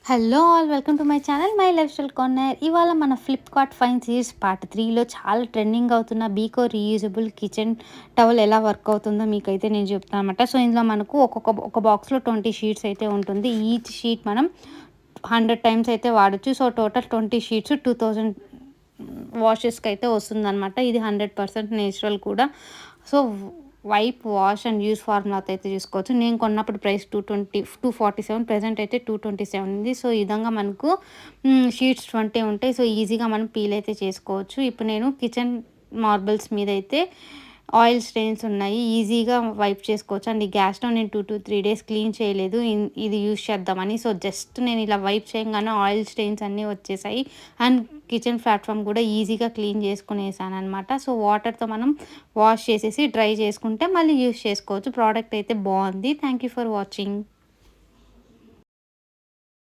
Hello all welcome to my channel my life style corner. ఇవాళ మన Flipkart fine series part 3లో చాలా trending అవుతున్న బీకో reusable kitchen towel ఎలా work అవుతుందో మీకైతే నేను చెప్తాను అనమాట. సో ఇందులో మనకు ఒక బాక్స్లో 20 షీట్స్ అయితే ఉంటుంది. ఈచ్ షీట్ మనం 100 టైమ్స్ అయితే వాడచ్చు. సో టోటల్ 20 షీట్స్ 2000 వాషెస్కి అయితే వస్తుందన్నమాట. ఇది 100% నేచురల్ కూడా. So wipe wash and use ఫార్ములాతో అయితే చూసుకోవచ్చు. నేను కొన్నప్పుడు ప్రైస్ 247, ప్రెజెంట్ అయితే 227 ఉంది. సో ఈ విధంగా మనకు షీట్స్ 20 ఉంటాయి. సో ఈజీగా మనం పీల్ అయితే చేసుకోవచ్చు. ఇప్పుడు నేను కిచెన్ మార్బుల్స్ మీద అయితే ఆయిల్ స్టెయిన్స్ ఉన్నాయి. ఈజీగా వైప్ చేసుకోవచ్చు. అండ్ ఈ గ్యాస్‌లో నేను 2-3 డేస్ క్లీన్ చేయలేదు. ఇది యూజ్ చేద్దామని. సో జస్ట్ నేను ఇలా వైప్ చేయంగానే ఆయిల్ స్టెయిన్స్ అన్నీ వచ్చేసాయి. అండ్ కిచెన్ ప్లాట్‌ఫార్మ్ కూడా ఈజీగా క్లీన్ చేసుకునేసాననమాట. సో వాటర్‌తో మనం వాష్ చేసేసి డ్రై చేసుకుంటే మళ్ళీ యూజ్ చేసుకోవచ్చు. ప్రోడక్ట్ అయితే బాగుంది. Thank you for watching.